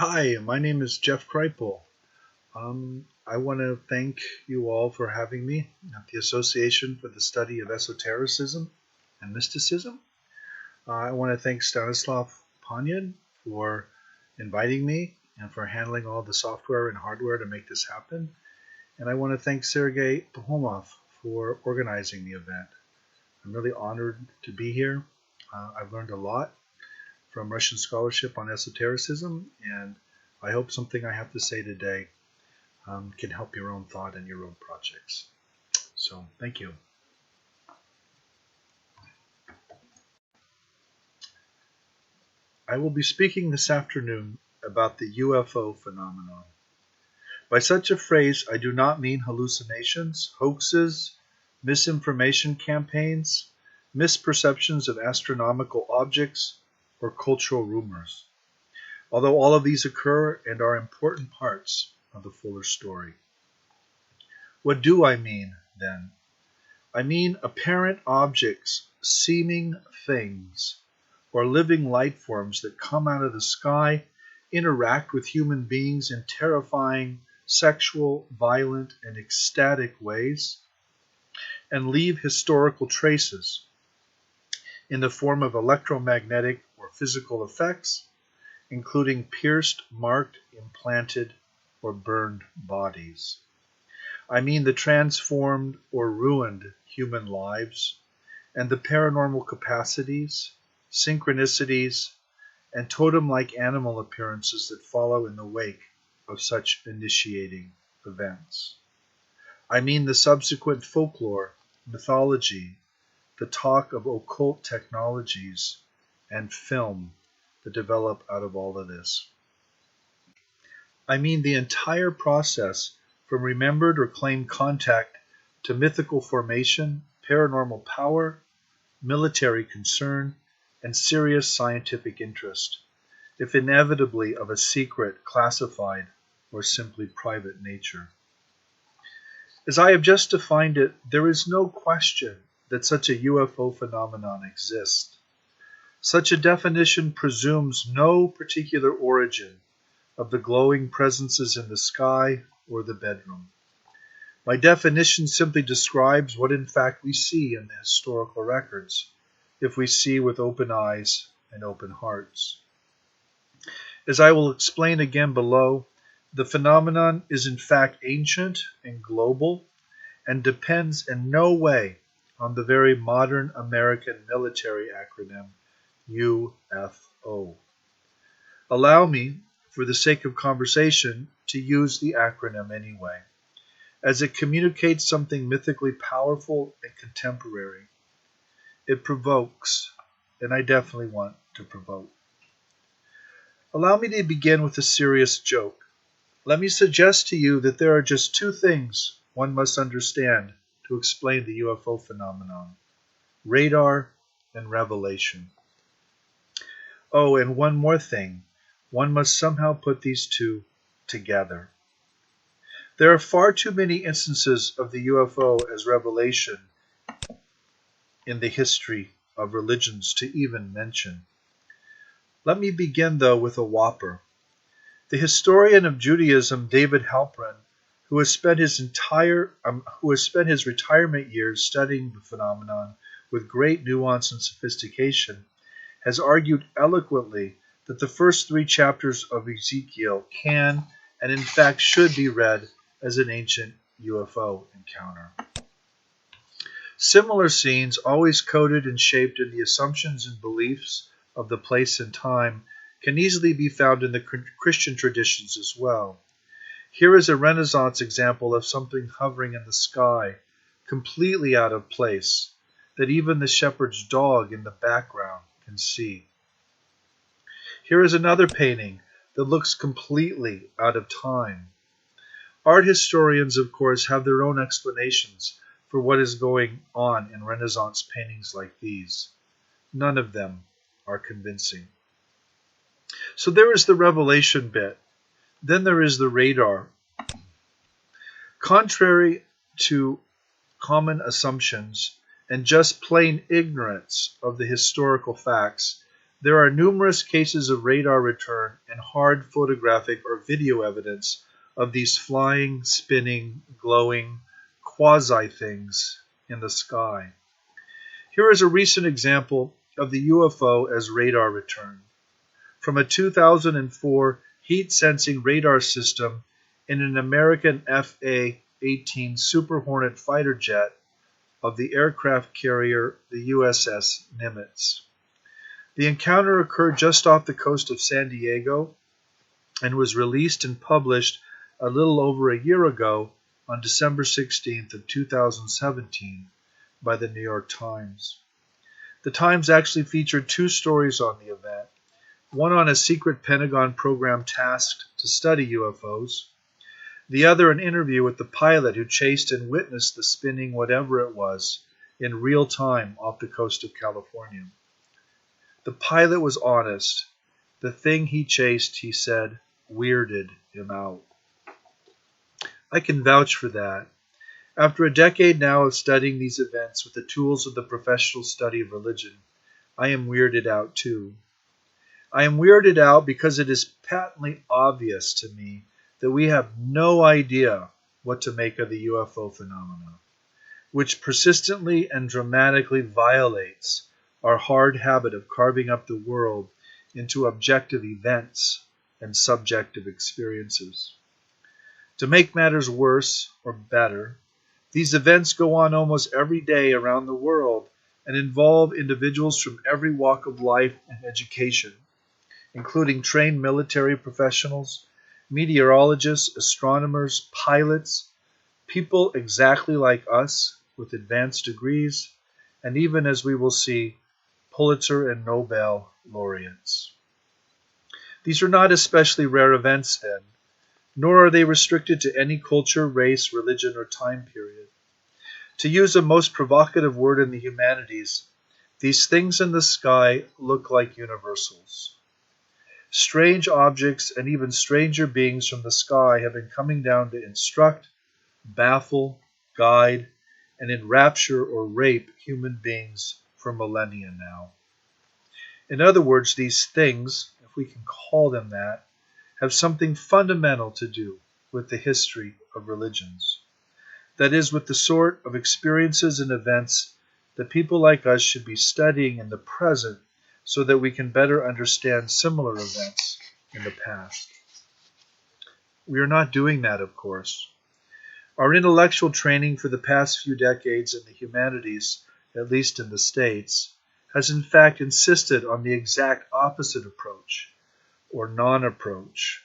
Hi, my name is Jeff Kripal. I want to thank you all for having me at the Association for the Study of Esotericism and Mysticism. I want to thank Stanislav Panyan for inviting me and for handling all the software and hardware to make this happen. And I want to thank Sergei Pahomov for organizing the event. I'm really honored to be here. I've learned a lot from Russian scholarship on esotericism, and I hope something I have to say today can help your own thought and your own projects. So, thank you. I will be speaking this afternoon about the UFO phenomenon. By such a phrase, I do not mean hallucinations, hoaxes, misinformation campaigns, misperceptions of astronomical objects, or cultural rumors, although all of these occur and are important parts of the fuller story. What do I mean, then? I mean apparent objects, seeming things, or living light forms that come out of the sky, interact with human beings in terrifying, sexual, violent, and ecstatic ways, and leave historical traces in the form of electromagnetic or physical effects, including pierced, marked, implanted, or burned bodies. I mean the transformed or ruined human lives and the paranormal capacities, synchronicities, and totem-like animal appearances that follow in the wake of such initiating events. I mean the subsequent folklore, mythology, the talk of occult technologies, and film that develop out of all of this. I mean the entire process from remembered or claimed contact to mythical formation, paranormal power, military concern, and serious scientific interest, if inevitably of a secret, classified, or simply private nature. As I have just defined it, there is no question that such a UFO phenomenon exists. Such a definition presumes no particular origin of the glowing presences in the sky or the bedroom. My definition simply describes what in fact we see in the historical records, if we see with open eyes and open hearts. As I will explain again below, the phenomenon is in fact ancient and global and depends in no way on the very modern American military acronym UFO. Allow me, for the sake of conversation, to use the acronym anyway, as it communicates something mythically powerful and contemporary. It provokes, and I definitely want to provoke. Allow me to begin with a serious joke. Let me suggest to you that there are just two things one must understand to explain the UFO phenomenon: radar and revelation. Oh, and one more thing. One must somehow put these two together. There are far too many instances of the UFO as revelation in the history of religions to even mention. Let me begin, though, with a whopper. The historian of Judaism, David Halperin, who has spent his retirement years studying the phenomenon with great nuance and sophistication, has argued eloquently that the first 3 chapters of Ezekiel can, and in fact should be read as an ancient UFO encounter. Similar scenes, always coded and shaped in the assumptions and beliefs of the place and time, can easily be found in the Christian traditions as well. Here is a Renaissance example of something hovering in the sky, completely out of place, that even the shepherd's dog in the background can see. Here is another painting that looks completely out of time. Art historians, of course, have their own explanations for what is going on in Renaissance paintings like these. None of them are convincing. So there is the revelation bit. Then there is the radar. Contrary to common assumptions and just plain ignorance of the historical facts, There are numerous cases of radar return and hard photographic or video evidence of these flying, spinning, glowing quasi-things in the sky. Here is a recent example of the UFO as radar return. From a 2004 heat-sensing radar system in an American FA-18 Super Hornet fighter jet of the aircraft carrier the USS Nimitz. The encounter occurred just off the coast of San Diego and was released and published a little over a year ago on December 16th of 2017 by the New York Times. The Times actually featured two stories on the event, one on a secret Pentagon program tasked to study UFOs, the other an interview with the pilot who chased and witnessed the spinning whatever it was in real time off the coast of California. The pilot was honest. The thing he chased, he said, weirded him out. I can vouch for that. After a decade now of studying these events with the tools of the professional study of religion, I am weirded out too. I am weirded out because it is patently obvious to me that we have no idea what to make of the UFO phenomena, which persistently and dramatically violates our hard habit of carving up the world into objective events and subjective experiences. To make matters worse or better, these events go on almost every day around the world and involve individuals from every walk of life and education, including trained military professionals, meteorologists, astronomers, pilots, people exactly like us with advanced degrees, and even, as we will see, Pulitzer and Nobel laureates. These are not especially rare events, then, nor are they restricted to any culture, race, religion, or time period. To use a most provocative word in the humanities, these things in the sky look like universals. Strange objects and even stranger beings from the sky have been coming down to instruct, baffle, guide, and enrapture or rape human beings for millennia now. In other words, these things, if we can call them that, have something fundamental to do with the history of religions. That is, with the sort of experiences and events that people like us should be studying in the present so that we can better understand similar events in the past. We are not doing that, of course. Our intellectual training for the past few decades in the humanities, at least in the States, has in fact insisted on the exact opposite approach, or non-approach,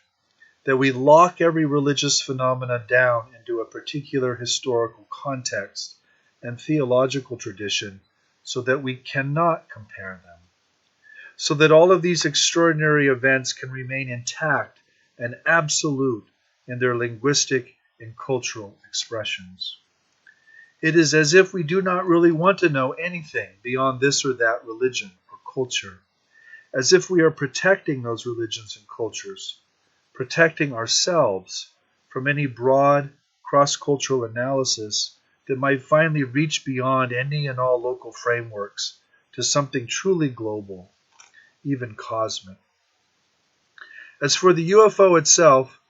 that we lock every religious phenomena down into a particular historical context and theological tradition so that we cannot compare them, so that all of these extraordinary events can remain intact and absolute in their linguistic and cultural expressions. It is as if we do not really want to know anything beyond this or that religion or culture, as if we are protecting those religions and cultures, protecting ourselves from any broad cross-cultural analysis that might finally reach beyond any and all local frameworks to something truly global, even cosmic. As for the UFO itself,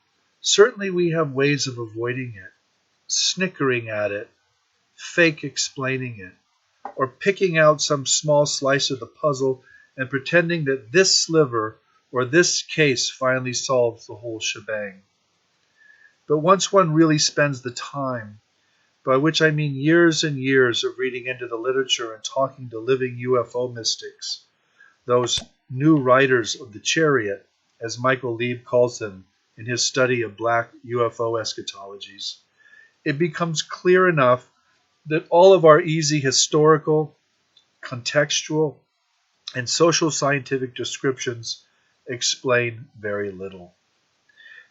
certainly we have ways of avoiding it, snickering at it, fake explaining it, or picking out some small slice of the puzzle and pretending that this sliver or this case finally solves the whole shebang. But once one really spends the time, by which I mean years and years of reading into the literature and talking to living UFO mystics, those new writers of the chariot, as Michael Lieb calls them in his study of black UFO eschatologies, it becomes clear enough that all of our easy historical, contextual, and social scientific descriptions explain very little.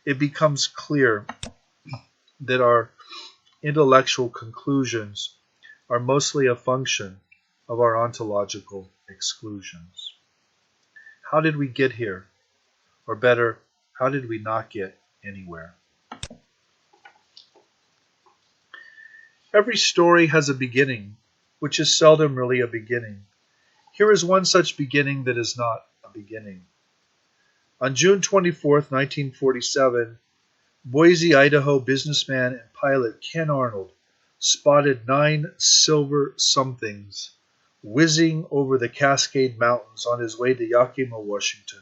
It becomes clear that our intellectual conclusions are mostly a function of our ontological exclusions. How did we get here? Or better, how did we not get anywhere? Every story has a beginning, which is seldom really a beginning. Here is one such beginning that is not a not beginning. On June 24, 1947, Boise, Idaho businessman and pilot Ken Arnold spotted 9 silver somethings whizzing over the Cascade Mountains on his way to Yakima, Washington.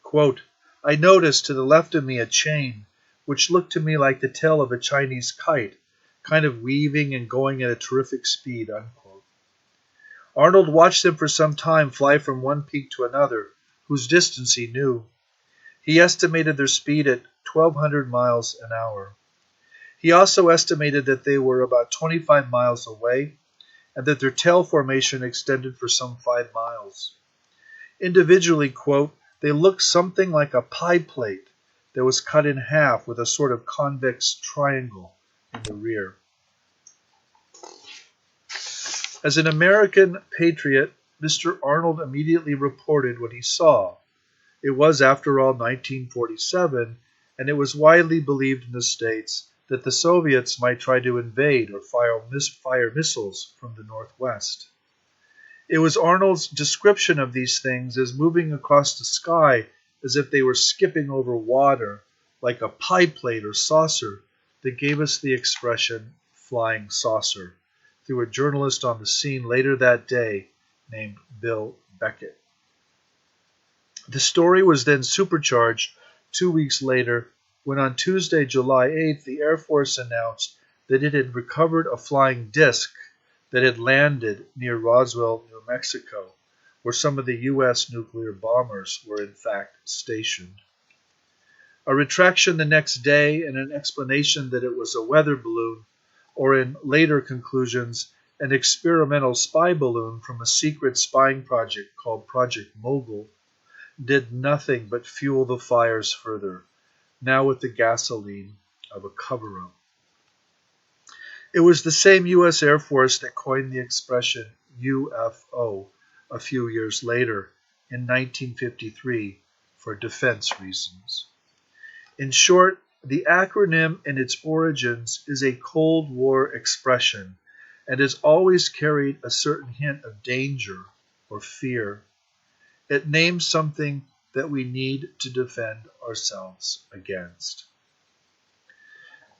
Quote, I noticed to the left of me a chain, which looked to me like the tail of a Chinese kite, kind of weaving and going at a terrific speed, unquote. Arnold watched them for some time fly from one peak to another, whose distance he knew. He estimated their speed at 1,200 miles an hour. He also estimated that they were about 25 miles away, and that their tail formation extended for some 5 miles. Individually, quote, they looked something like a pie plate that was cut in half with a sort of convex triangle in the rear. As an American patriot, Mr. Arnold immediately reported what he saw. It was, after all, 1947, and it was widely believed in the States that the Soviets might try to invade or fire missiles from the northwest. It was Arnold's description of these things as moving across the sky as if they were skipping over water, like a pie plate or saucer, that gave us the expression flying saucer, through a journalist on the scene later that day named Bill Beckett. The story was then supercharged 2 weeks later when on Tuesday, July 8th, the Air Force announced that it had recovered a flying disc that had landed near Roswell, New Mexico, where some of the U.S. nuclear bombers were in fact stationed. A retraction the next day and an explanation that it was a weather balloon, or in later conclusions, an experimental spy balloon from a secret spying project called Project Mogul, did nothing but fuel the fires further, now with the gasoline of a cover-up. It was the same U.S. Air Force that coined the expression UFO a few years later, in 1953, for defense reasons. In short, the acronym in its origins is a Cold War expression and has always carried a certain hint of danger or fear. It names something that we need to defend ourselves against.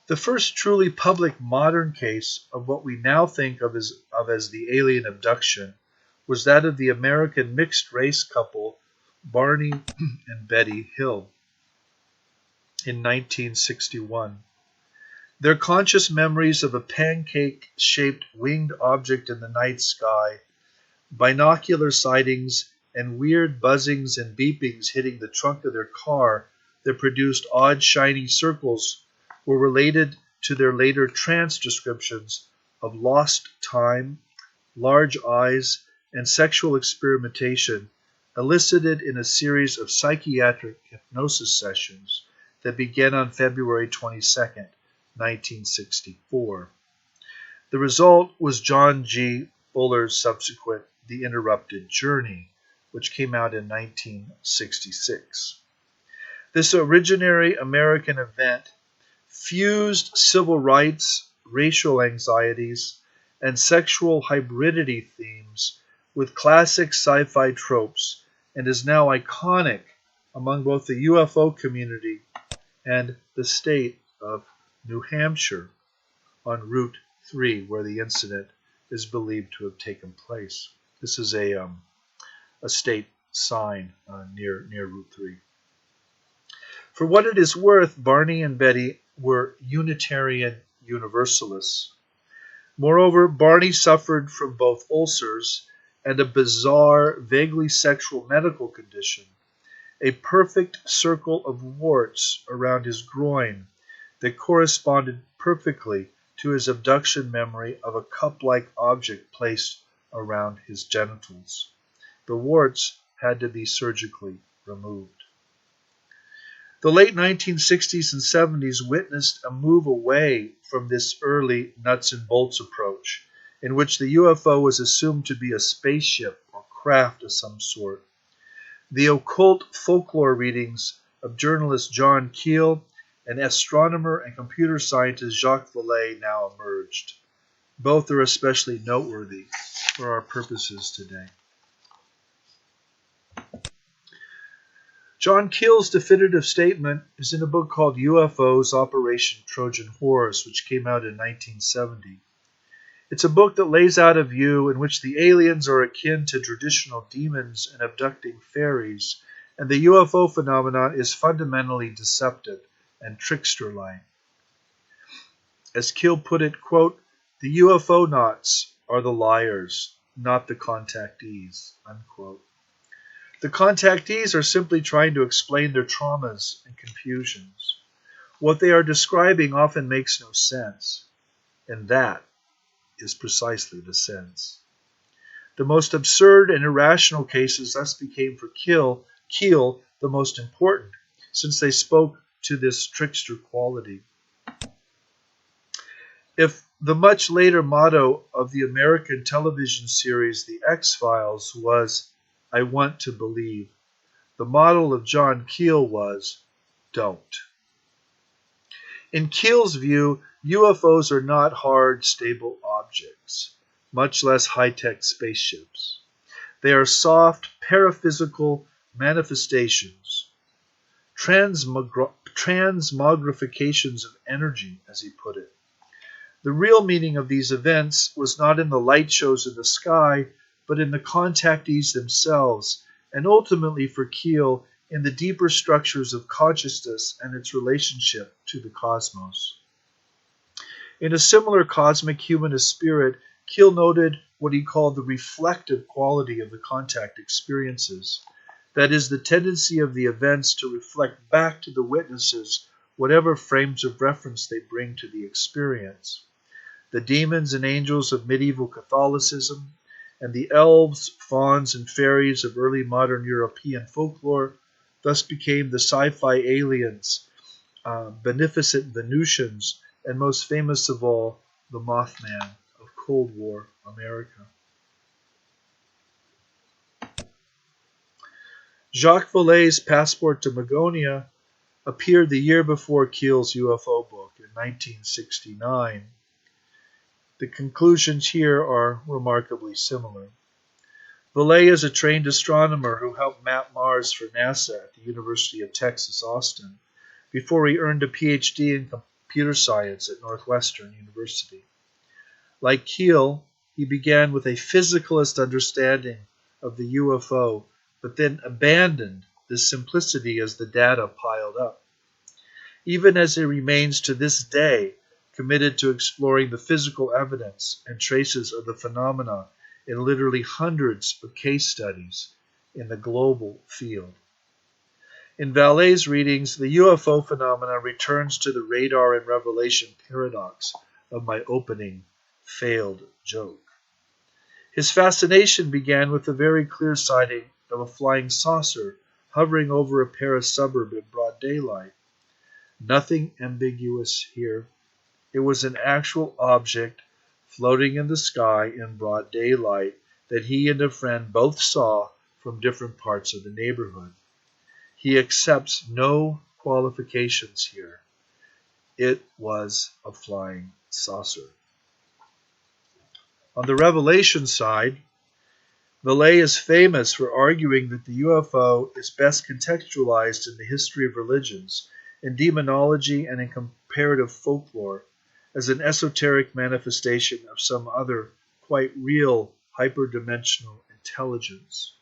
The first truly public modern case of what we now think of as the alien abduction was that of the American mixed-race couple Barney and Betty Hill in 1961. Their conscious memories of a pancake-shaped winged object in the night sky, binocular sightings, and weird buzzings and beepings hitting the trunk of their car that produced odd shiny circles were related to their later trance descriptions of lost time, large eyes, and sexual experimentation elicited in a series of psychiatric hypnosis sessions that began on February 22, 1964. The result was John G. Fuller's subsequent The Interrupted Journey, which came out in 1966. This originary American event fused civil rights, racial anxieties, and sexual hybridity themes with classic sci-fi tropes and is now iconic among both the UFO community and the state of New Hampshire on Route 3, where the incident is believed to have taken place. This is a state sign near Route 3. For what it is worth, Barney and Betty were Unitarian Universalists. Moreover, Barney suffered from both ulcers and a bizarre, vaguely sexual medical condition, a perfect circle of warts around his groin that corresponded perfectly to his abduction memory of a cup-like object placed around his genitals. The warts had to be surgically removed. The late 1960s and 70s witnessed a move away from this early nuts and bolts approach, in which the UFO was assumed to be a spaceship or craft of some sort. The occult folklore readings of journalist John Keel and astronomer and computer scientist Jacques Vallee now emerged. Both are especially noteworthy for our purposes today. John Keel's definitive statement is in a book called UFOs Operation Trojan Horse, which came out in 1970. It's a book that lays out a view in which the aliens are akin to traditional demons and abducting fairies, and the UFO phenomenon is fundamentally deceptive and trickster-like. As Keel put it, quote, "The UFO-nauts are the liars, not the contactees," unquote. The contactees are simply trying to explain their traumas and confusions. What they are describing often makes no sense, and that is precisely the sense. The most absurd and irrational cases thus became for Keel the most important, since they spoke to this trickster quality. If the much later motto of the American television series The X-Files was, "I want to believe," the motto of John Keel was, "Don't." In Keel's view, UFOs are not hard, stable objects, much less high-tech spaceships. They are soft, paraphysical manifestations, transmogrifications of energy, as he put it. The real meaning of these events was not in the light shows in the sky, but in the contactees themselves, and ultimately for Keel, in the deeper structures of consciousness and its relationship to the cosmos. In a similar cosmic humanist spirit, Keel noted what he called the reflective quality of the contact experiences. That is, the tendency of the events to reflect back to the witnesses whatever frames of reference they bring to the experience. The demons and angels of medieval Catholicism, and the elves, fauns, and fairies of early modern European folklore thus became the sci-fi aliens, beneficent Venusians, and most famous of all, the Mothman of Cold War America. Jacques Vallee's Passport to Magonia appeared the year before Keel's UFO book in 1969. The conclusions here are remarkably similar. Vallee is a trained astronomer who helped map Mars for NASA at the University of Texas, Austin, before he earned a PhD in computer science at Northwestern University. Like Keel, he began with a physicalist understanding of the UFO, but then abandoned this simplicity as the data piled up. Even as he remains to this day committed to exploring the physical evidence and traces of the phenomena in literally hundreds of case studies in the global field. In Vallee's readings, the UFO phenomena returns to the radar and revelation paradox of my opening failed joke. His fascination began with the very clear sighting of a flying saucer hovering over a Paris suburb in broad daylight. Nothing ambiguous here. It was an actual object floating in the sky in broad daylight that he and a friend both saw from different parts of the neighborhood. He accepts no qualifications here. It was a flying saucer. On the revelation side, Vallee is famous for arguing that the UFO is best contextualized in the history of religions, in demonology, and in comparative folklore, as an esoteric manifestation of some other, quite real, hyperdimensional intelligence.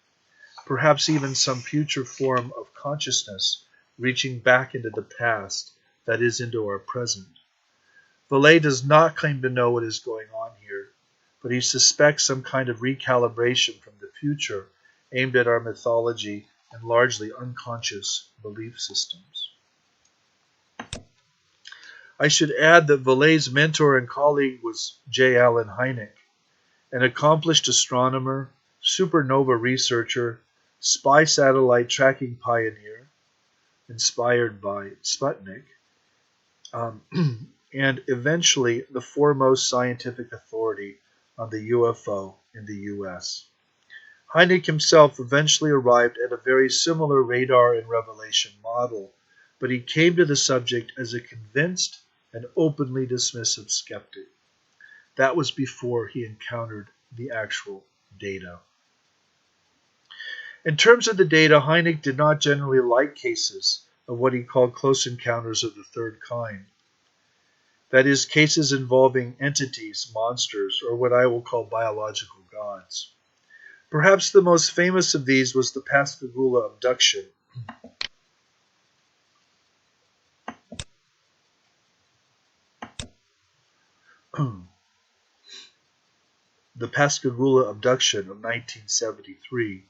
Perhaps even some future form of consciousness reaching back into the past, that is, into our present. Vallee does not claim to know what is going on here, but he suspects some kind of recalibration from the future aimed at our mythology and largely unconscious belief systems. I should add that Vallee's mentor and colleague was J. Allen Hynek, an accomplished astronomer, supernova researcher, spy satellite tracking pioneer, inspired by Sputnik, and eventually the foremost scientific authority on the UFO in the U.S. Hynek himself eventually arrived at a very similar radar and revelation model, but he came to the subject as a convinced and openly dismissive skeptic. That was before he encountered the actual data. In terms of the data, Hynek did not generally like cases of what he called close encounters of the third kind. That is, cases involving entities, monsters, or what I will call biological gods. Perhaps the most famous of these was the Pascagoula abduction. The Pascagoula abduction of 1973,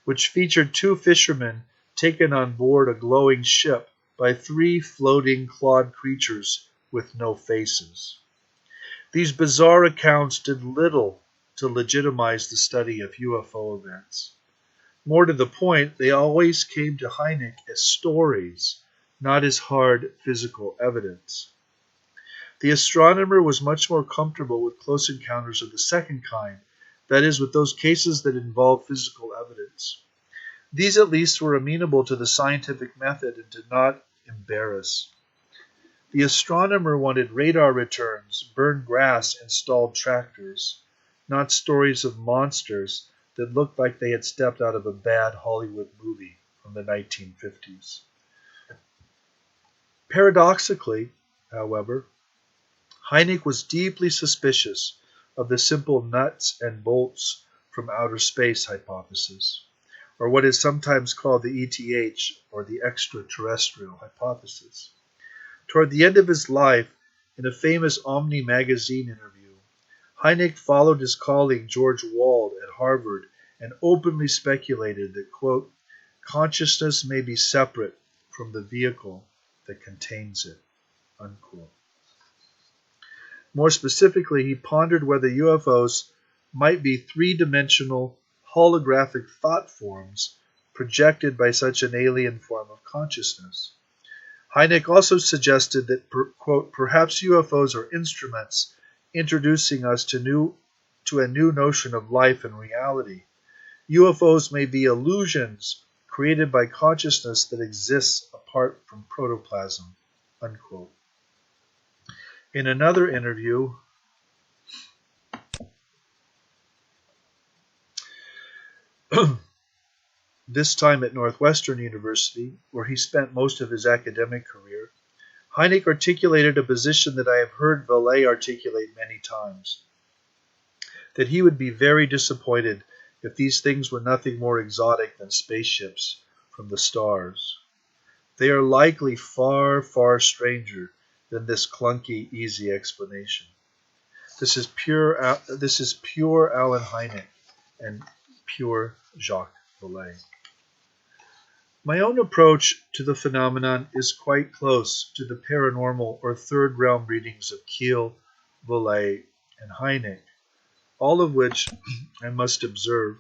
which featured two fishermen taken on board a glowing ship by three floating clawed creatures with no faces. These bizarre accounts did little to legitimize the study of UFO events. More to the point, they always came to Hynek as stories, not as hard physical evidence. The astronomer was much more comfortable with close encounters of the second kind, that is, with those cases that involve physical evidence. These at least were amenable to the scientific method and did not embarrass. The astronomer wanted radar returns, burned grass, and stalled tractors, not stories of monsters that looked like they had stepped out of a bad Hollywood movie from the 1950s. Paradoxically, however, Hynek was deeply suspicious of the simple nuts and bolts from outer space hypothesis, or what is sometimes called the ETH, or the extraterrestrial hypothesis. Toward the end of his life, in a famous Omni magazine interview, Hynek followed his colleague George Wald at Harvard and openly speculated that, quote, consciousness may be separate from the vehicle that contains it, unquote. More specifically, he pondered whether UFOs might be three-dimensional holographic thought forms projected by such an alien form of consciousness. Hynek also suggested that, quote, perhaps UFOs are instruments introducing us to a new notion of life and reality. UFOs may be illusions created by consciousness that exists apart from protoplasm, unquote. In another interview, this time at Northwestern University, where he spent most of his academic career, Hynek articulated a position that I have heard Vallee articulate many times, that he would be very disappointed if these things were nothing more exotic than spaceships from the stars. They are likely far, far stranger than this clunky, easy explanation. This is pure Alan Hynek and pure Jacques Vallee. My own approach to the phenomenon is quite close to the paranormal or third realm readings of Keel, Vallee, and Hynek, all of which, I must observe,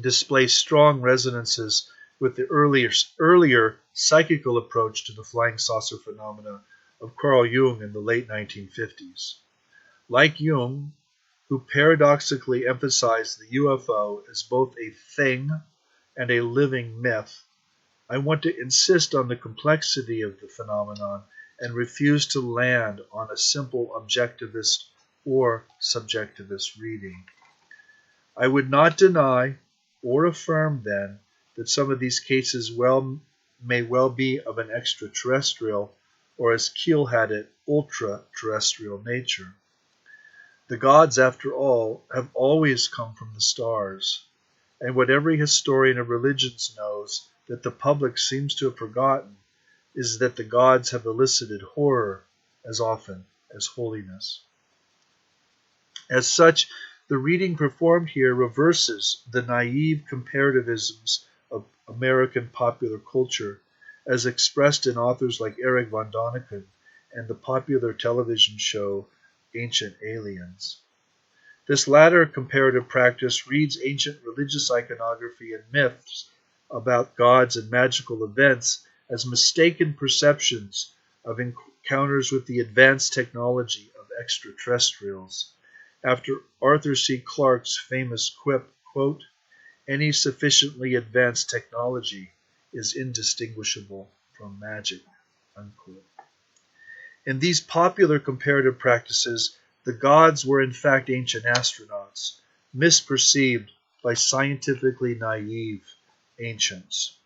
display strong resonances with the earlier psychical approach to the flying saucer phenomena of Carl Jung in the late 1950s. Like Jung, who paradoxically emphasized the UFO as both a thing and a living myth, I want to insist on the complexity of the phenomenon and refuse to land on a simple objectivist or subjectivist reading. I would not deny or affirm, then, that some of these cases may well be of an extraterrestrial, or as Keel had it, ultra-terrestrial nature. The gods, after all, have always come from the stars, and what every historian of religions knows that the public seems to have forgotten is that the gods have elicited horror as often as holiness. As such, the reading performed here reverses the naive comparativisms of American popular culture as expressed in authors like Erich von Däniken and the popular television show Ancient Aliens. This latter comparative practice reads ancient religious iconography and myths about gods and magical events as mistaken perceptions of encounters with the advanced technology of extraterrestrials. After Arthur C. Clarke's famous quip, quote, any sufficiently advanced technology is indistinguishable from magic, unquote. In these popular comparative practices, the gods were in fact ancient astronauts, misperceived by scientifically naive ancients.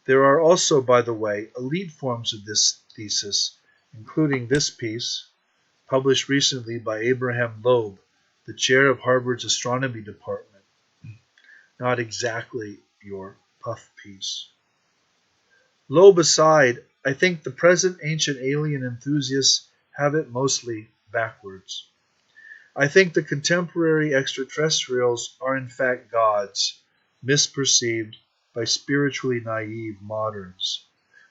There are also, by the way, elite forms of this thesis, including this piece, published recently by Abraham Loeb, the chair of Harvard's astronomy department. Not exactly your puff piece. Loeb aside, I think the present ancient alien enthusiasts have it mostly backwards. I think the contemporary extraterrestrials are in fact gods, misperceived by spiritually naive moderns,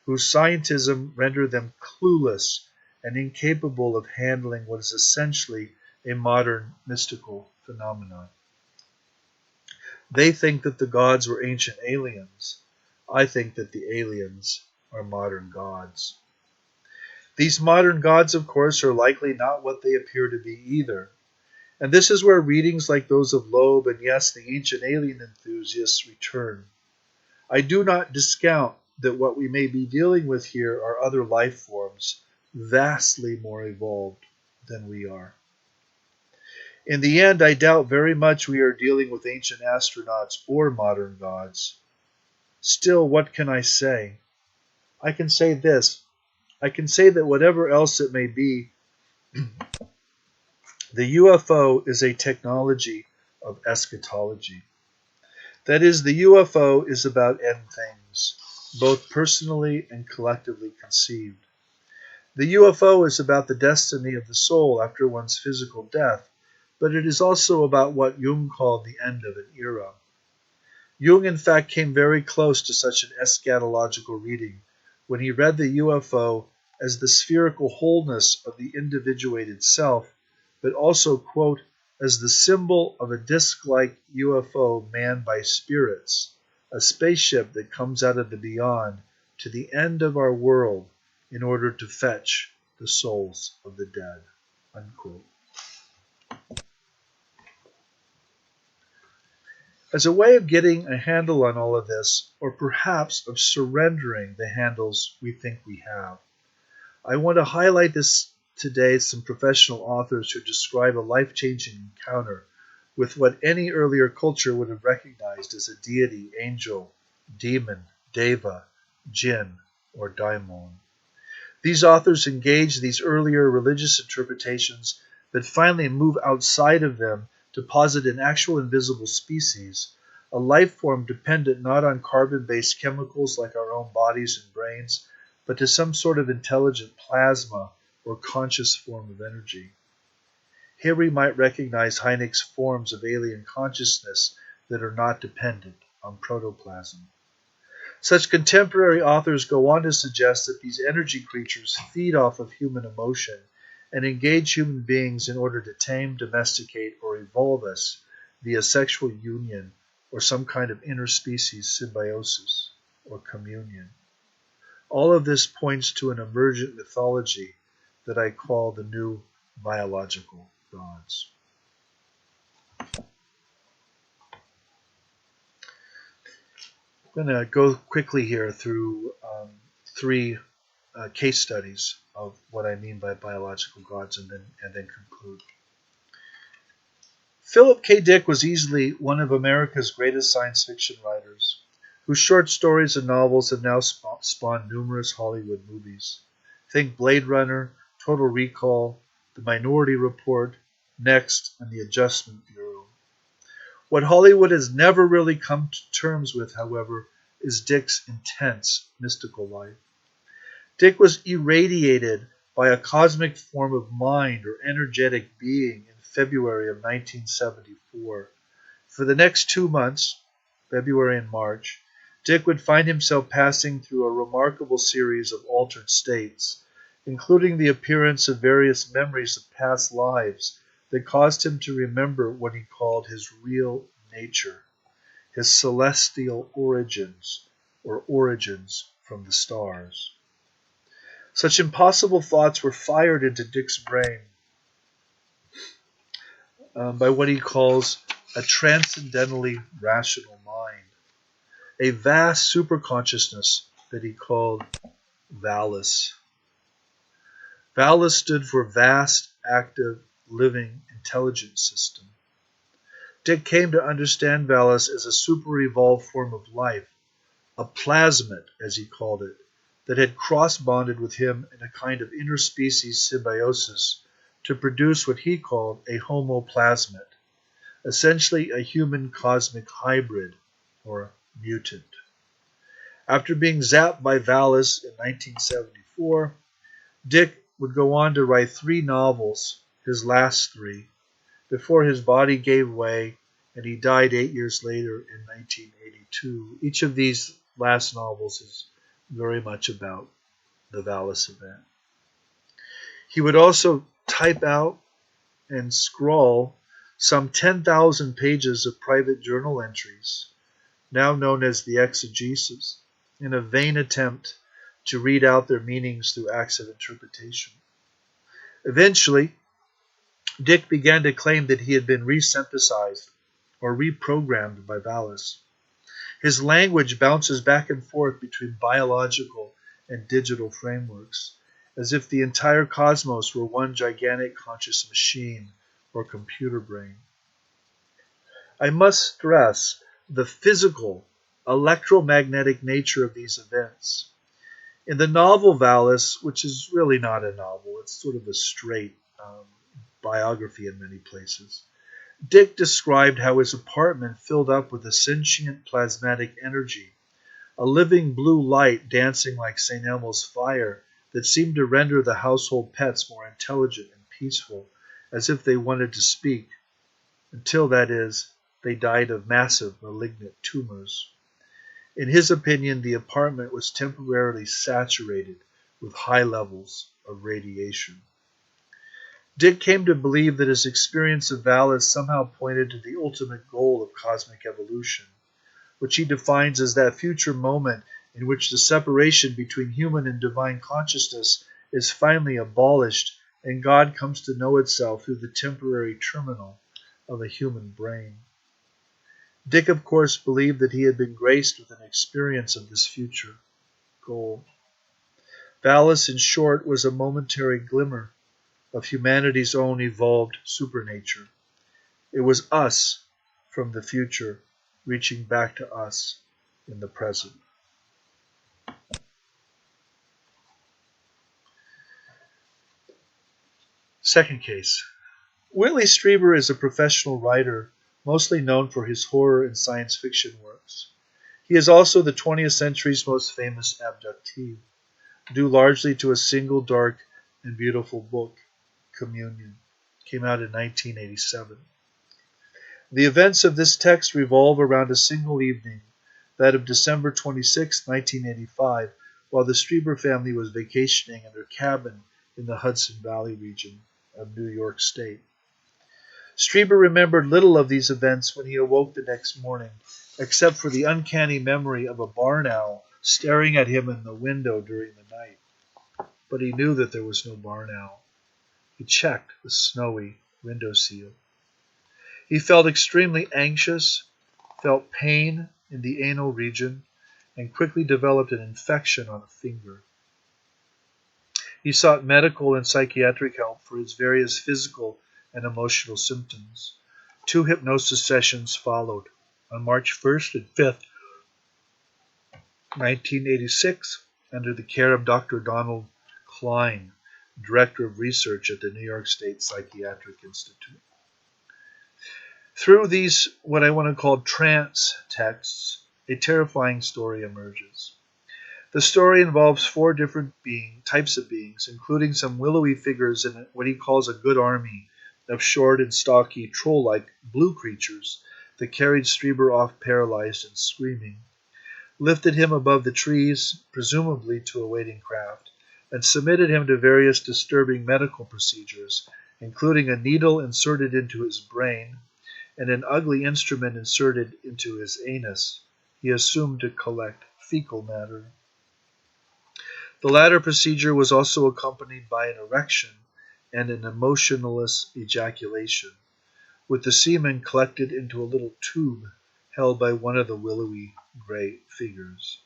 whose scientism rendered them clueless and incapable of handling what is essentially a modern mystical phenomenon. They think that the gods were ancient aliens. I think that the aliens are modern gods. These modern gods, of course, are likely not what they appear to be either. And this is where readings like those of Loeb and, yes, the ancient alien enthusiasts return. I do not discount that what we may be dealing with here are other life forms, vastly more evolved than we are. In the end, I doubt very much we are dealing with ancient astronauts or modern gods. Still, what can I say? I can say this. I can say that whatever else it may be, the UFO is a technology of eschatology. That is, the UFO is about end things, both personally and collectively conceived. The UFO is about the destiny of the soul after one's physical death, but it is also about what Jung called the end of an era. Jung, in fact, came very close to such an eschatological reading when he read the UFO as the spherical wholeness of the individuated self, but also, quote, as the symbol of a disc-like UFO manned by spirits, a spaceship that comes out of the beyond to the end of our world in order to fetch the souls of the dead, unquote. As a way of getting a handle on all of this, or perhaps of surrendering the handles we think we have, I want to highlight this today some professional authors who describe a life-changing encounter with what any earlier culture would have recognized as a deity, angel, demon, deva, jinn, or daimon. These authors engage these earlier religious interpretations that finally move outside of them to posit an actual invisible species, a life form dependent not on carbon-based chemicals like our own bodies and brains, but to some sort of intelligent plasma or conscious form of energy. Here we might recognize Hynek's forms of alien consciousness that are not dependent on protoplasm. Such contemporary authors go on to suggest that these energy creatures feed off of human emotion and engage human beings in order to tame, domesticate, or evolve us via sexual union or some kind of interspecies symbiosis or communion. All of this points to an emergent mythology that I call the new biological gods. I'm going to go quickly here through three case studies of what I mean by biological gods and then conclude. Philip K. Dick was easily one of America's greatest science fiction writers, whose short stories and novels have now spawned numerous Hollywood movies. Think Blade Runner, Total Recall, The Minority Report, Next, and The Adjustment Bureau. What Hollywood has never really come to terms with, however, is Dick's intense mystical life. Dick was irradiated by a cosmic form of mind or energetic being in February of 1974. For the next 2 months, February and March, Dick would find himself passing through a remarkable series of altered states, including the appearance of various memories of past lives that caused him to remember what he called his real nature, his celestial origins, or origins from the stars. Such impossible thoughts were fired into Dick's brain by what he calls a transcendentally rational mind, a vast superconsciousness that he called Vallee. Vallee stood for Vast, Active, Living, Intelligent System. Dick came to understand Vallee as a super-evolved form of life, a plasmid, as he called it, that had cross-bonded with him in a kind of interspecies symbiosis to produce what he called a homoplasmid, essentially a human cosmic hybrid, or mutant. After being zapped by Vallee in 1974, Dick would go on to write 3 novels, his last 3, before his body gave way and he died 8 years later in 1982. Each of these last novels is very much about the Vallee event. He would also type out and scrawl some 10,000 pages of private journal entries, now known as the exegesis, in a vain attempt to read out their meanings through acts of interpretation. Eventually, Dick began to claim that he had been resynthesized or reprogrammed by Vallee. His language bounces back and forth between biological and digital frameworks, as if the entire cosmos were one gigantic conscious machine or computer brain. I must stress the physical, electromagnetic nature of these events. In the novel Vallee, which is really not a novel, it's sort of a straight biography in many places, Dick described how his apartment filled up with a sentient plasmatic energy, a living blue light dancing like St. Elmo's fire that seemed to render the household pets more intelligent and peaceful, as if they wanted to speak, until, that is, they died of massive malignant tumors. In his opinion, the apartment was temporarily saturated with high levels of radiation. Dick came to believe that his experience of Vallee somehow pointed to the ultimate goal of cosmic evolution, which he defines as that future moment in which the separation between human and divine consciousness is finally abolished and God comes to know itself through the temporary terminal of a human brain. Dick, of course, believed that he had been graced with an experience of this future goal. Vallee, in short, was a momentary glimmer of humanity's own evolved supernature. It was us from the future reaching back to us in the present. Second case. Whitley Strieber is a professional writer, mostly known for his horror and science fiction works. He is also the 20th century's most famous abductee, due largely to a single dark and beautiful book, Communion, came out in 1987. The events of this text revolve around a single evening, that of December 26, 1985, while the Strieber family was vacationing in their cabin in the Hudson Valley region of New York State. Strieber remembered little of these events when he awoke the next morning, except for the uncanny memory of a barn owl staring at him in the window during the night. But he knew that there was no barn owl. He checked the snowy window sill. He felt extremely anxious, felt pain in the anal region, and quickly developed an infection on a finger. He sought medical and psychiatric help for his various physical and emotional symptoms. 2 hypnosis sessions followed on March 1st and 5th, 1986, under the care of Dr. Donald Klein, Director of Research at the New York State Psychiatric Institute. Through these, what I want to call trance texts, a terrifying story emerges. The story involves 4 different types of beings, including some willowy figures in what he calls a good army of short and stocky troll-like blue creatures that carried Strieber off paralyzed and screaming, lifted him above the trees, presumably to a waiting craft, and submitted him to various disturbing medical procedures, including a needle inserted into his brain and an ugly instrument inserted into his anus, he assumed to collect fecal matter. The latter procedure was also accompanied by an erection and an emotionless ejaculation, with the semen collected into a little tube held by one of the willowy gray figures.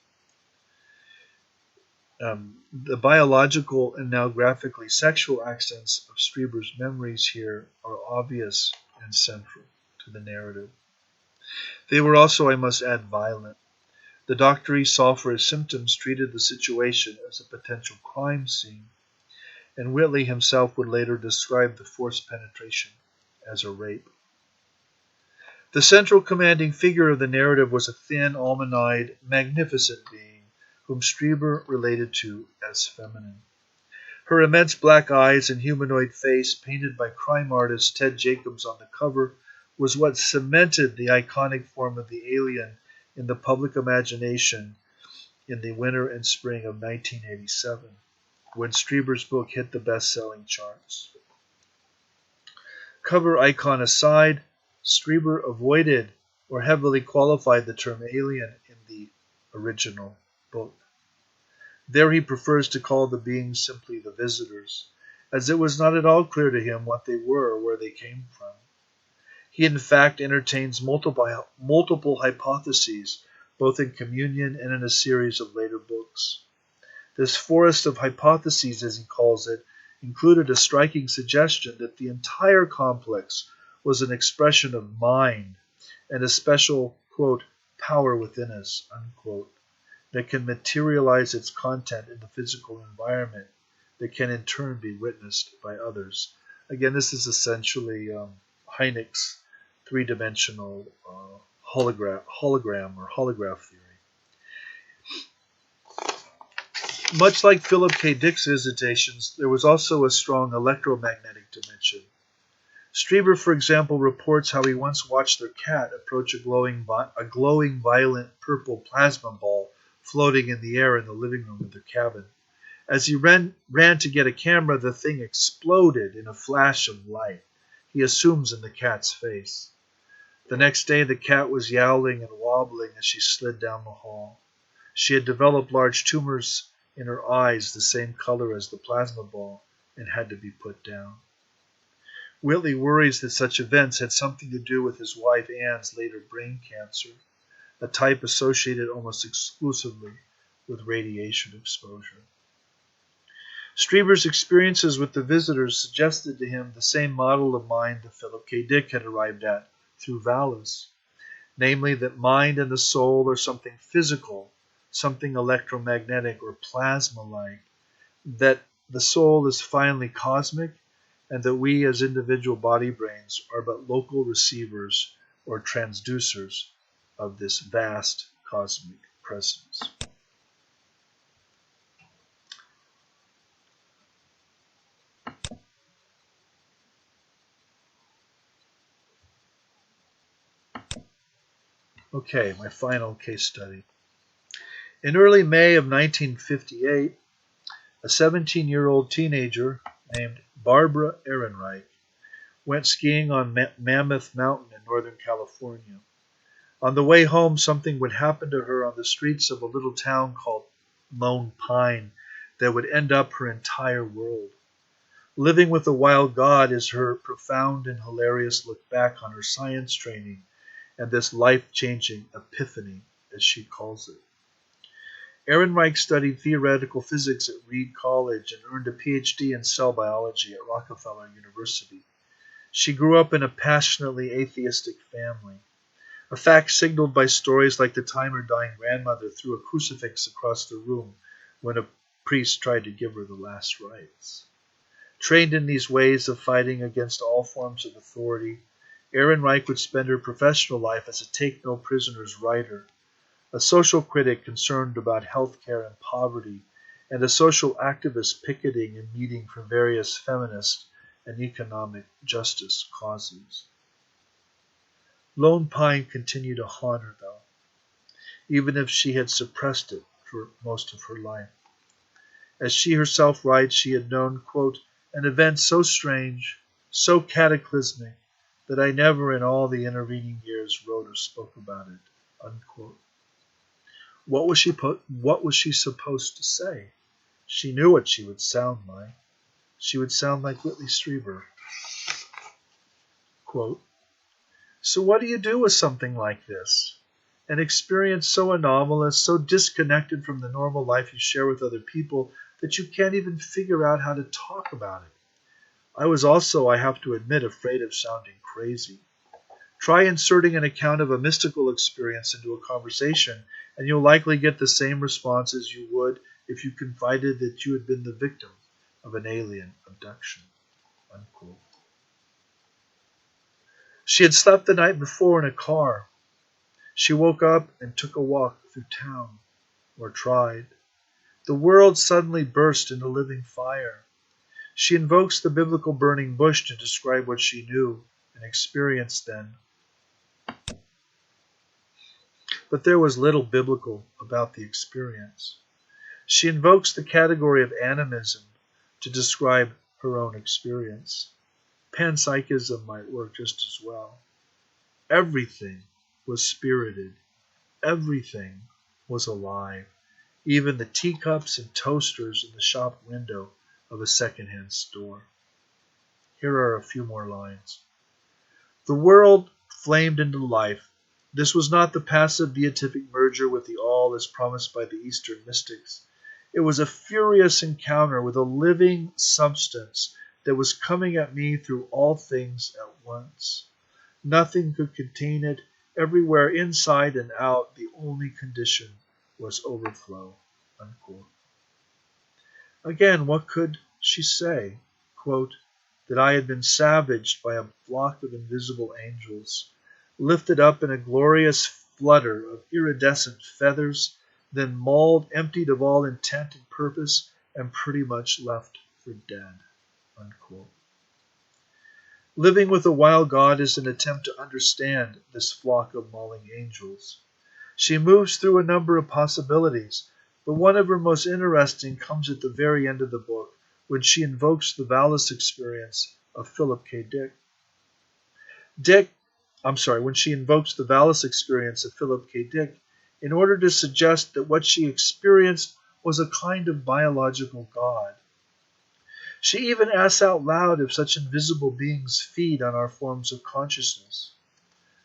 The biological and now graphically sexual accents of Strieber's memories here are obvious and central. to the narrative. They were also, I must add, violent. The doctor he saw for his symptoms treated the situation as a potential crime scene, and Whitley himself would later describe the forced penetration as a rape. The central commanding figure of the narrative was a thin, almond-eyed, magnificent being, whom Strieber related to as feminine. Her immense black eyes and humanoid face, painted by crime artist Ted Jacobs on the cover, was what cemented the iconic form of the alien in the public imagination in the winter and spring of 1987, when Strieber's book hit the best-selling charts. Cover icon aside, Strieber avoided or heavily qualified the term alien in the original book. There he prefers to call the beings simply the visitors, as it was not at all clear to him what they were or where they came from. He in fact entertains multiple hypotheses, both in Communion and in a series of later books. This forest of hypotheses, as he calls it, included a striking suggestion that the entire complex was an expression of mind and a special, quote, power within us, unquote, that can materialize its content in the physical environment that can in turn be witnessed by others. Again, this is essentially Hynek's three-dimensional hologram or holograph theory. Much like Philip K. Dick's visitations, there was also a strong electromagnetic dimension. Strieber, for example, reports how he once watched their cat approach a glowing violet purple plasma ball floating in the air in the living room of their cabin. As he ran to get a camera, the thing exploded in a flash of light. He assumes in the cat's face. The next day, the cat was yowling and wobbling as she slid down the hall. She had developed large tumors in her eyes, the same color as the plasma ball, and had to be put down. Whitley worries that such events had something to do with his wife Anne's later brain cancer, a type associated almost exclusively with radiation exposure. Strieber's experiences with the visitors suggested to him the same model of mind that Philip K. Dick had arrived at through Vallee, namely that mind and the soul are something physical, something electromagnetic or plasma-like, that the soul is finally cosmic, and that we as individual body brains are but local receivers or transducers of this vast cosmic presence. Okay, my final case study. In early May of 1958, a 17-year-old teenager named Barbara Ehrenreich went skiing on Mammoth Mountain in Northern California. On the way home, something would happen to her on the streets of a little town called Lone Pine that would end up her entire world. Living with a Wild God is her profound and hilarious look back on her science training and this life-changing epiphany, as she calls it. Ehrenreich studied theoretical physics at Reed College and earned a PhD in cell biology at Rockefeller University. She grew up in a passionately atheistic family, a fact signaled by stories like the time her dying grandmother threw a crucifix across the room when a priest tried to give her the last rites. Trained in these ways of fighting against all forms of authority, Ehrenreich would spend her professional life as a take-no-prisoners writer, a social critic concerned about health care and poverty, and a social activist picketing and meeting for various feminist and economic justice causes. Lone Pine continued to haunt her, though, even if she had suppressed it for most of her life. As she herself writes, she had known, quote, an event so strange, so cataclysmic, that I never in all the intervening years wrote or spoke about it, unquote. What was she supposed to say? She knew what she would sound like. She would sound like Whitley Strieber. Quote, so what do you do with something like this? An experience so anomalous, so disconnected from the normal life you share with other people that you can't even figure out how to talk about it. I was also, I have to admit, afraid of sounding crazy. Try inserting an account of a mystical experience into a conversation, and you'll likely get the same response as you would if you confided that you had been the victim of an alien abduction. Unquote. She had slept the night before in a car. She woke up and took a walk through town, or tried. The world suddenly burst into living fire. She invokes the biblical burning bush to describe what she knew and experienced then. But there was little biblical about the experience. She invokes the category of animism to describe her own experience. Panpsychism might work just as well. Everything was spirited. Everything was alive. Even the teacups and toasters in the shop window of a second-hand store. Here are a few more lines. The world flamed into life. This was not the passive beatific merger with the all as promised by the Eastern mystics. It was a furious encounter with a living substance that was coming at me through all things at once. Nothing could contain it. Everywhere, inside and out, the only condition was overflow. Unquote. Again, what could she say? Quote, that I had been savaged by a flock of invisible angels, lifted up in a glorious flutter of iridescent feathers, then mauled, emptied of all intent and purpose, and pretty much left for dead. Unquote. Living with a wild god is an attempt to understand this flock of mauling angels. She moves through a number of possibilities, but one of her most interesting comes at the very end of the book, when she invokes the Vallee experience of Philip K. Dick. When she invokes the Vallee experience of Philip K. Dick in order to suggest that what she experienced was a kind of biological god. She even asks out loud if such invisible beings feed on our forms of consciousness.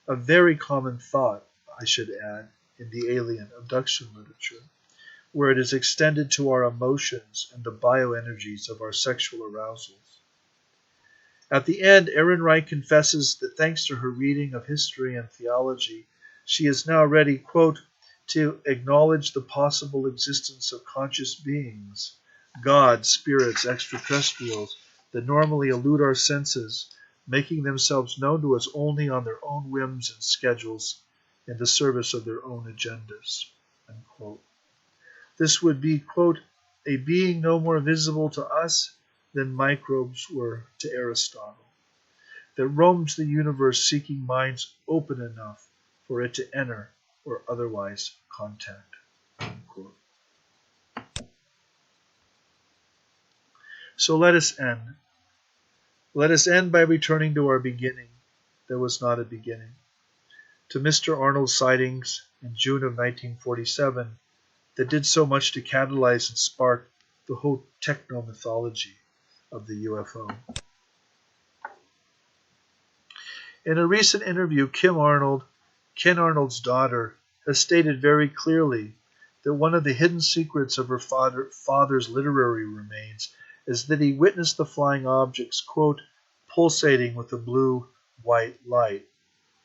A very common thought, I should add, in the alien abduction literature, where it is extended to our emotions and the bioenergies of our sexual arousals. At the end, Ehrenreich confesses that thanks to her reading of history and theology, she is now ready, quote, to acknowledge the possible existence of conscious beings, gods, spirits, extraterrestrials, that normally elude our senses, making themselves known to us only on their own whims and schedules in the service of their own agendas. Unquote. This would be, quote, a being no more visible to us than microbes were to Aristotle, that roams the universe seeking minds open enough for it to enter or otherwise contact. Unquote. So let us end. Let us end by returning to our beginning. There was not a beginning. To Mr. Arnold's sightings in June of 1947 that did so much to catalyze and spark the whole techno-mythology of the UFO. In a recent interview, Ken Arnold's daughter, has stated very clearly that one of the hidden secrets of her father's literary remains is that he witnessed the flying objects, quote, pulsating with a blue-white light,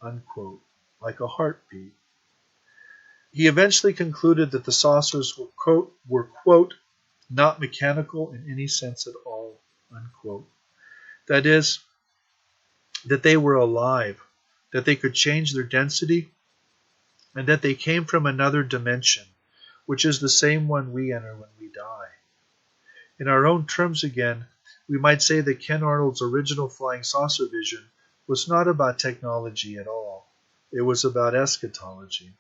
unquote, like a heartbeat. He eventually concluded that the saucers were, quote, not mechanical in any sense at all, unquote. That is, that they were alive, that they could change their density, and that they came from another dimension, which is the same one we enter when we die. In our own terms again, we might say that Ken Arnold's original flying saucer vision was not about technology at all. It was about eschatology.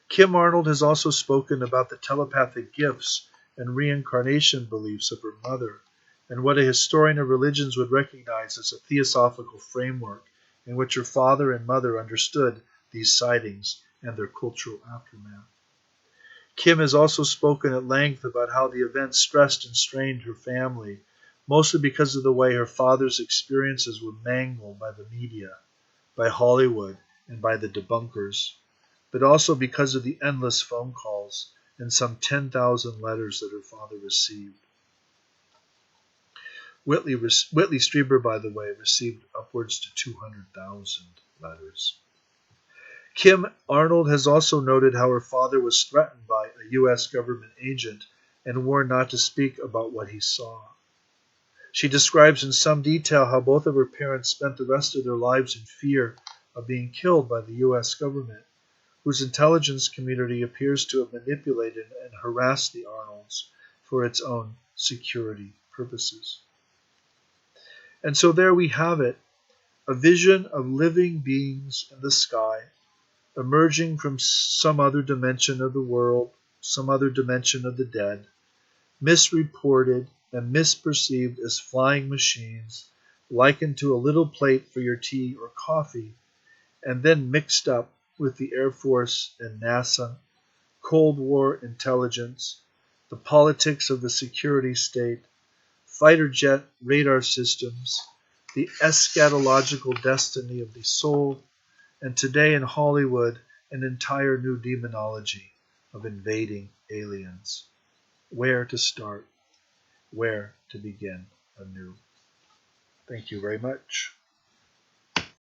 Kim Arnold has also spoken about the telepathic gifts and reincarnation beliefs of her mother, and what a historian of religions would recognize as a theosophical framework in which her father and mother understood these sightings and their cultural aftermath. Kim has also spoken at length about how the events stressed and strained her family, mostly because of the way her father's experiences were mangled by the media, by Hollywood, and by the debunkers, but also because of the endless phone calls and some 10,000 letters that her father received. Whitley Strieber, by the way, received upwards to 200,000. letters. Kim Arnold has also noted how her father was threatened by a U.S. government agent and warned not to speak about what he saw. She describes in some detail how both of her parents spent the rest of their lives in fear of being killed by the U.S. government, whose intelligence community appears to have manipulated and harassed the Arnolds for its own security purposes. And so there we have it, a vision of living beings in the sky, emerging from some other dimension of the world, some other dimension of the dead, misreported and misperceived as flying machines, likened to a little plate for your tea or coffee, and then mixed up with the Air Force and NASA, Cold War intelligence, the politics of the security state, fighter jet radar systems, the eschatological destiny of the soul, and today in Hollywood, an entire new demonology of invading aliens. Where to start? Where to begin anew? Thank you very much.